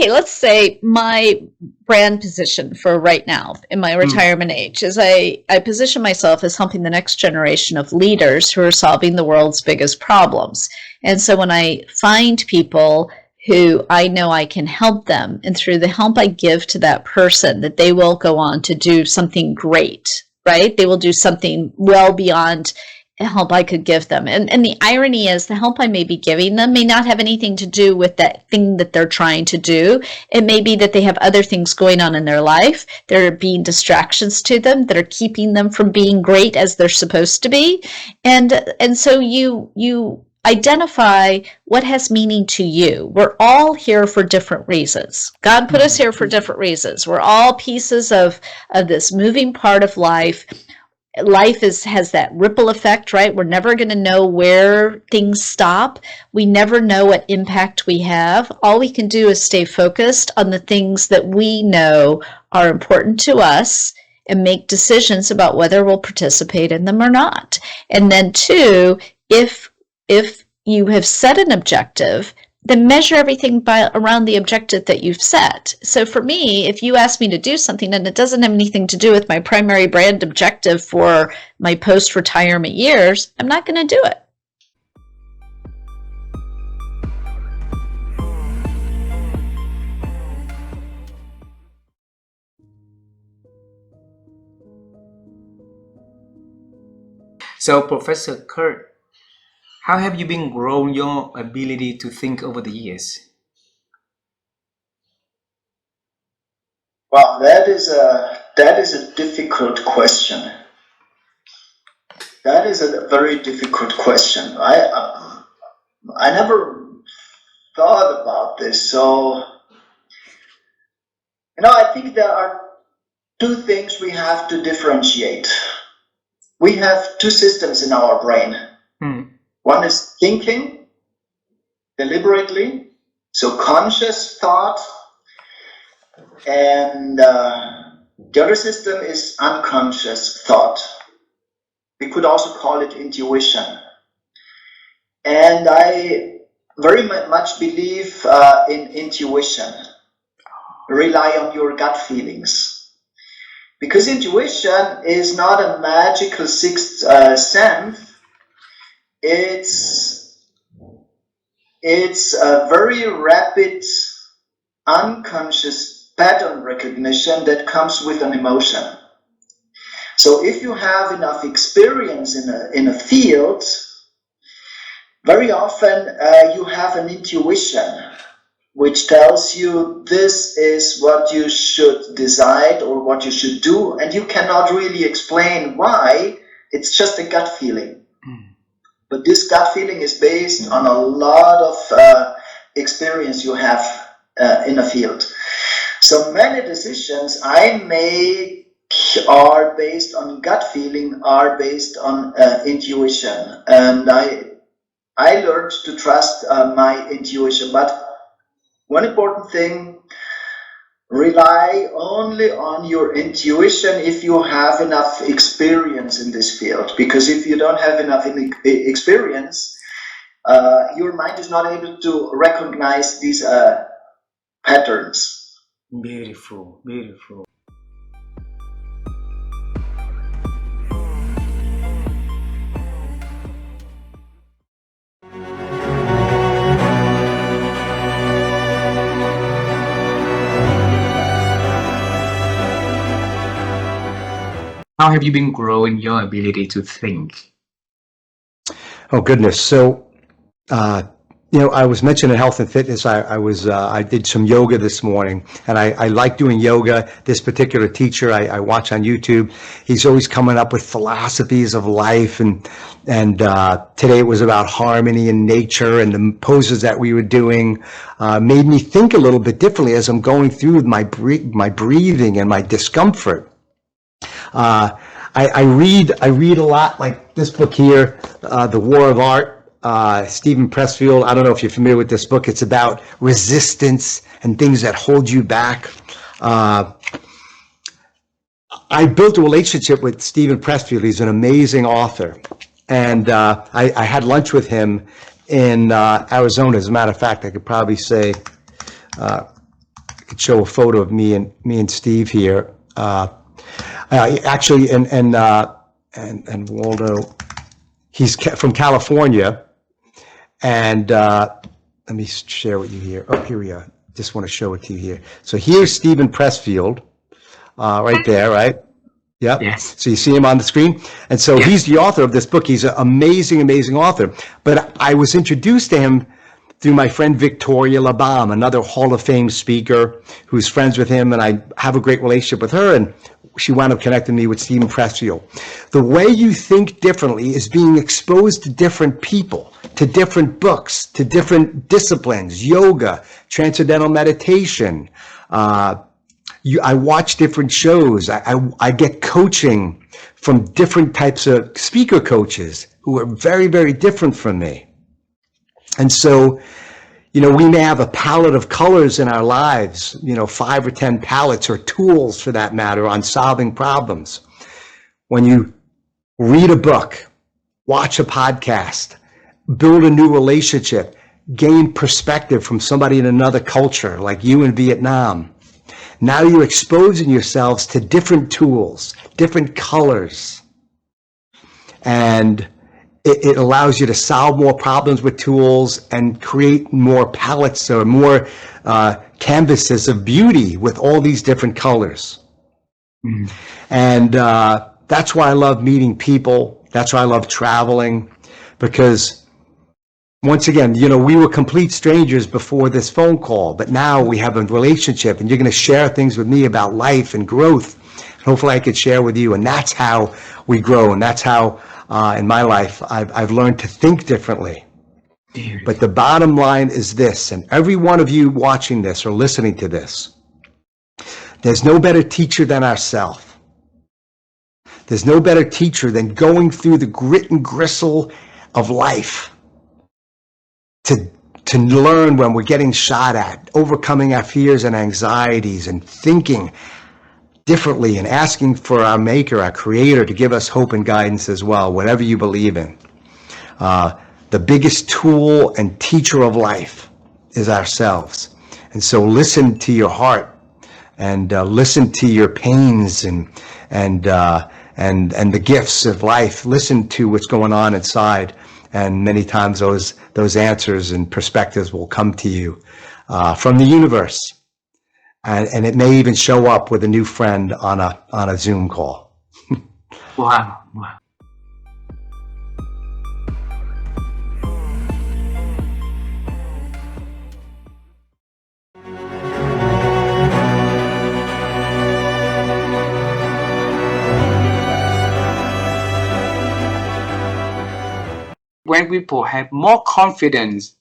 okay, let's say my brand position for right now in my retirement age is I position myself as helping the next generation of leaders who are solving the world's biggest problems. And so when I find people who I know I can help them, and through the help I give to that person, that they will go on to do something great, right? They will do something well beyond help I could give them. And the irony is the help I may be giving them may not have anything to do with that thing that they're trying to do. It may be that they have other things going on in their life. There are being distractions to them that are keeping them from being great as they're supposed to be. And so you identify what has meaning to you. We're all here for different reasons. God put us here for different reasons. We're all pieces of this moving part of life. Life has that ripple effect, right? We're never going to know where things stop. We never know what impact we have. All we can do is stay focused on the things that we know are important to us and make decisions about whether we'll participate in them or not. And then two, if you have set an objective, then measure everything around the objective that you've set. So for me, if you ask me to do something and it doesn't have anything to do with my primary brand objective for my post-retirement years, I'm not going to do it. So, Professor Kurt, how have you been growing your ability to think over the years? Well, that is a difficult question. That is a very difficult question. I never thought about this. So, I think there are two things we have to differentiate. We have two systems in our brain. One is thinking deliberately, so conscious thought, and the other system is unconscious thought. We could also call it intuition. And I very much believe in intuition. Rely on your gut feelings. Because intuition is not a magical sixth sense. It's a very rapid, unconscious pattern recognition that comes with an emotion. So if you have enough experience in a field, very often you have an intuition which tells you this is what you should decide or what you should do, and you cannot really explain why. It's just a gut feeling. But this gut feeling is based on a lot of experience you have in a field. So many decisions I make are based on gut feeling, are based on intuition. And I learned to trust my intuition. But one important thing, rely only on your intuition if you have enough experience in this field. Because if you don't have enough experience, your mind is not able to recognize these patterns. Beautiful, beautiful. How have you been growing your ability to think? Oh goodness! So, I was mentioning health and fitness. I did some yoga this morning, and I like doing yoga. This particular teacher I watch on YouTube, he's always coming up with philosophies of life, and today it was about harmony and nature, and the poses that we were doing made me think a little bit differently as I'm going through my breathing and my discomfort. I read a lot, like this book here, The War of Art. Stephen Pressfield, I don't know if you're familiar with this book. It's about resistance and things that hold you back. I built a relationship with Stephen Pressfield. He's an amazing author. And I had lunch with him in Arizona. As a matter of fact, I could probably say could show a photo of me and Steve here. Actually, and Waldo, he's from California, and let me share with you here. Oh, here we are. Just want to show it to you here. So here's Stephen Pressfield, right there, right? Yep. Yes. So you see him on the screen. And so Yes. he's the author of this book. He's an amazing, amazing author. But I was introduced to him through my friend Victoria Labam, another Hall of Fame speaker who's friends with him, and I have a great relationship with her, and she wound up connecting me with Stephen Pressfield. The way you think differently is being exposed to different people, to different books, to different disciplines, yoga, transcendental meditation. I watch different shows. I get coaching from different types of speaker coaches who are very, very different from me. And so, we may have a palette of colors in our lives, 5 or 10 palettes or tools for that matter on solving problems. When you read a book, watch a podcast, build a new relationship, gain perspective from somebody in another culture like you in Vietnam, now you're exposing yourselves to different tools, different colors, and it allows you to solve more problems with tools and create more palettes or more canvases of beauty with all these different colors. Mm. And that's why I love meeting people. That's why I love traveling, because once again, we were complete strangers before this phone call, but now we have a relationship, and you're going to share things with me about life and growth. Hopefully I could share with you, and that's how we grow, and that's how in my life, I've learned to think differently. But the bottom line is this, and every one of you watching this or listening to this, there's no better teacher than ourselves. There's no better teacher than going through the grit and gristle of life to learn when we're getting shot at, overcoming our fears and anxieties, and thinking differently and asking for our maker, our creator, to give us hope and guidance as well, whatever you believe in. The biggest tool and teacher of life is ourselves. And so listen to your heart, and listen to your pains and the gifts of life. Listen to what's going on inside, and many times those answers and perspectives will come to you from the universe. And it may even show up with a new friend on a Zoom call. Wow. When people have more confidence,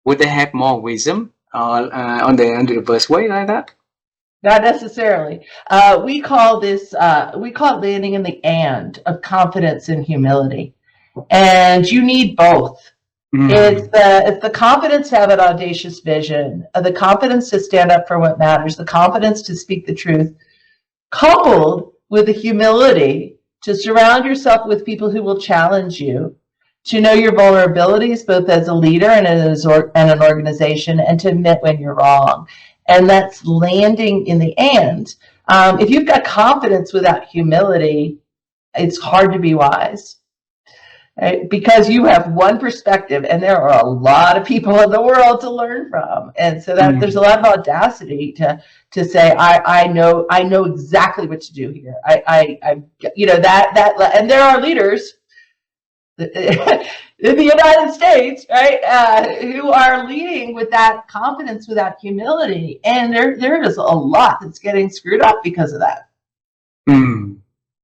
would they have more wisdom on the reverse way like that? Not necessarily. We call it landing in the and of confidence and humility. And you need both. It's the confidence to have an audacious vision, the confidence to stand up for what matters, the confidence to speak the truth, coupled with the humility to surround yourself with people who will challenge you, to know your vulnerabilities, both as a leader and as an organization, and to admit when you're wrong. And that's landing in the and. If you've got confidence without humility, it's hard to be wise. Right? Because you have one perspective, and there are a lot of people in the world to learn from. And so that there's a lot of audacity to say, I know exactly what to do here. And there are leaders in the United States, right, who are leading with that confidence without humility, and there is a lot that's getting screwed up because of that.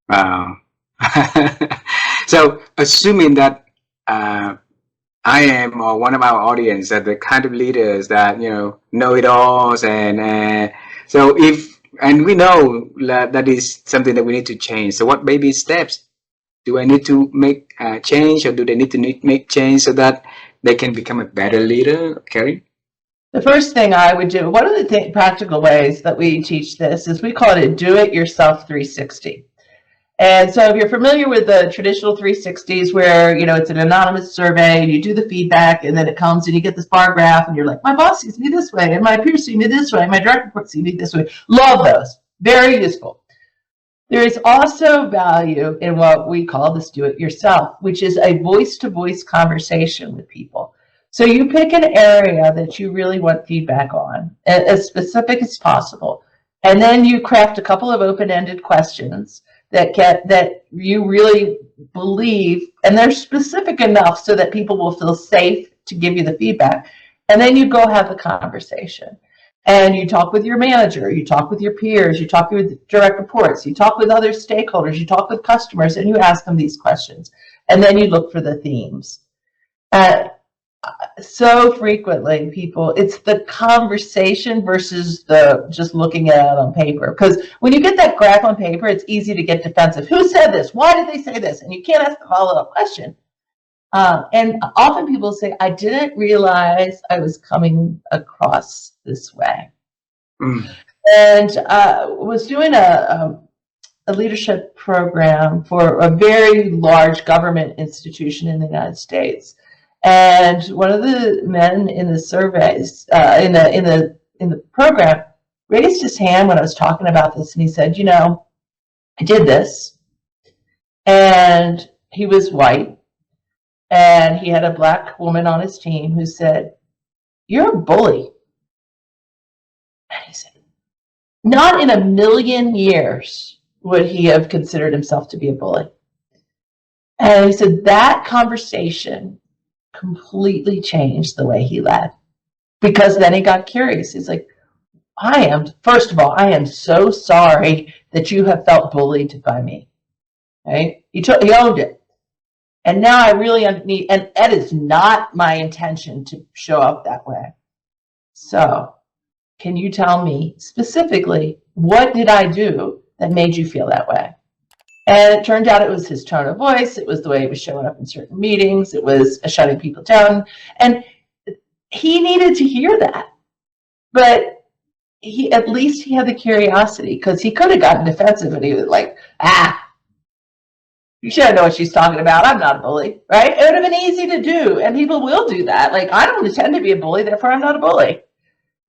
Wow. So, assuming that I am, or one of our audience, that the kind of leaders that know it alls, and so we know that is something that we need to change. So, what baby steps do I need to make change, or do they need to make change so that they can become a better leader, Carrie? The first thing I would do, one of the practical ways that we teach this is we call it a do-it-yourself 360. And so if you're familiar with the traditional 360s where, you know, it's an anonymous survey and you do the feedback and then it comes and you get this bar graph and you're like, my boss sees me this way and my peers see me this way, my direct reports see me this way. Love those. Very useful. There is also value in what we call this do-it-yourself, which is a voice-to-voice conversation with people. So you pick an area that you really want feedback on, as specific as possible, and then you craft a couple of open-ended questions that you really believe, and they're specific enough so that people will feel safe to give you the feedback. And then you go have the conversation. And you talk with your manager, you talk with your peers, you talk with direct reports, you talk with other stakeholders, you talk with customers, and you ask them these questions. And then you look for the themes. So frequently, people, it's the conversation versus the just looking at it on paper. Because when you get that graph on paper, it's easy to get defensive. Who said this? Why did they say this? And you can't ask a follow-up question. And often people say, I didn't realize I was coming across this way. And was doing a leadership program for a very large government institution in the United States. And one of the men in the surveys, in the program, raised his hand when I was talking about this, and he said, you know, I did this, and he was white, and he had a black woman on his team who said, you're a bully. And he said, not in a million years would he have considered himself to be a bully. And he said that conversation completely changed the way he led, because then he got curious. He's like, first of all, I am so sorry that you have felt bullied by me. Right? He owned it. And now I really need, and that is not my intention to show up that way. So can you tell me specifically, what did I do that made you feel that way? And it turned out it was his tone of voice. It was the way he was showing up in certain meetings. It was shutting people down. And he needed to hear that. But at least he had the curiosity, because he could have gotten defensive and he was like, you should know what she's talking about. I'm not a bully, right? It would have been easy to do. And people will do that. Like, I don't intend to be a bully, therefore I'm not a bully.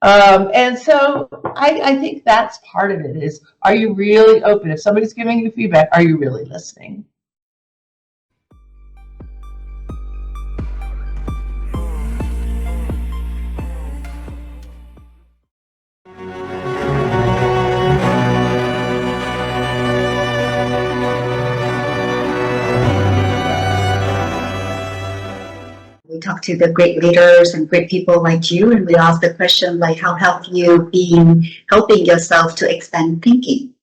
And so I think that's part of it is, are you really open? If somebody's giving you feedback, are you really listening? We talk to the great leaders and great people like you, and we ask the question like, how have you been helping yourself to expand thinking?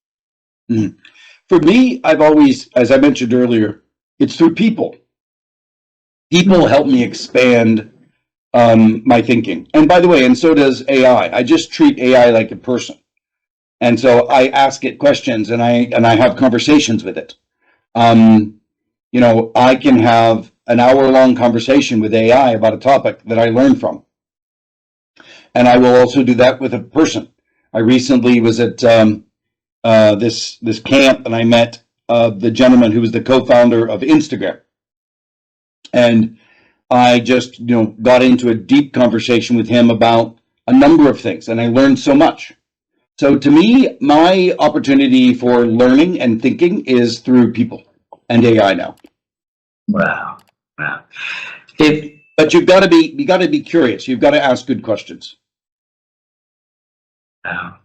For me, I've always, as I mentioned earlier, it's through people. People help me expand my thinking. And by the way, and so does AI. I just treat AI like a person. And so I ask it questions and I have conversations with it. You know, I can have an hour-long conversation with AI about a topic that I learned from. And I will also do that with a person. I recently was at this camp, and I met the gentleman who was the co-founder of Instagram. And I just, you know, got into a deep conversation with him about a number of things, and I learned so much. So to me, my opportunity for learning and thinking is through people and AI now. Wow. But you got to be curious. You've got to ask good questions. Wow.